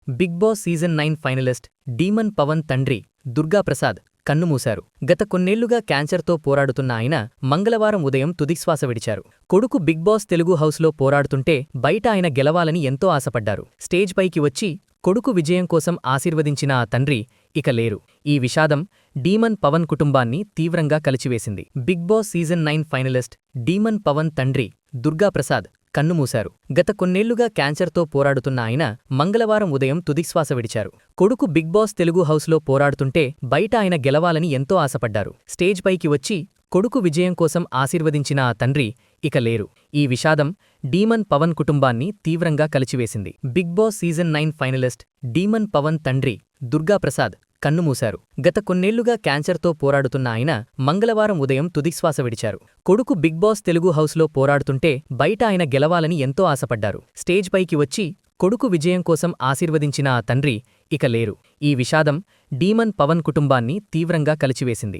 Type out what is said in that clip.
Big Boss season 9 finalist demon Pavan తండ్రి దుర్గాప్రసాద్ కన్నుమూశారు. గత కొన్నేళ్లుగా క్యాన్సర్తో పోరాడుతున్న ఆయన మంగళవారం ఉదయం తుదిశ్వాస విడిచారు. కొడుకు బిగ్ బాస్ తెలుగు హౌస్లో పోరాడుతుంటే బయట ఆయన గెలవాలని ఎంతో ఆశపడ్డారు. స్టేజ్ పైకి వచ్చి కొడుకు విజయం కోసం ఆశీర్వదించిన ఆ తండ్రి ఇక లేరు. ఈ విషాదం డీమన్ పవన్ కుటుంబాన్ని తీవ్రంగా కలిచివేసింది. Bigg Boss season 9 finalist demon Pavan తండ్రి దుర్గాప్రసాద్ కన్నుమూశారు. గత కొన్నేళ్లుగా క్యాన్సర్తో పోరాడుతున్న ఆయన మంగళవారం ఉదయం తుదిశ్వాస విడిచారు. కొడుకు బిగ్ బాస్ తెలుగు హౌస్లో పోరాడుతుంటే బయట ఆయన గెలవాలని ఎంతో ఆశపడ్డారు. స్టేజ్ పైకి వచ్చి కొడుకు విజయం కోసం ఆశీర్వదించిన ఆ తండ్రి ఇక లేరు. ఈ విషాదం డీమన్ పవన్ కుటుంబాన్ని తీవ్రంగా కలిచివేసింది. Bigg Boss season 9 finalist demon Pavan తండ్రి దుర్గాప్రసాద్ కన్నుమూశారు. గత కొన్నేళ్లుగా క్యాన్సర్తో పోరాడుతున్న ఆయన మంగళవారం ఉదయం తుదిశ్వాస విడిచారు. కొడుకు బిగ్ బాస్ తెలుగు హౌస్లో పోరాడుతుంటే బయట ఆయన గెలవాలని ఎంతో ఆశపడ్డారు. స్టేజ్ పైకి వచ్చి కొడుకు విజయం కోసం ఆశీర్వదించిన ఆ తండ్రి ఇక లేరు. ఈ విషాదం డీమన్ పవన్ కుటుంబాన్ని తీవ్రంగా కలిచివేసింది.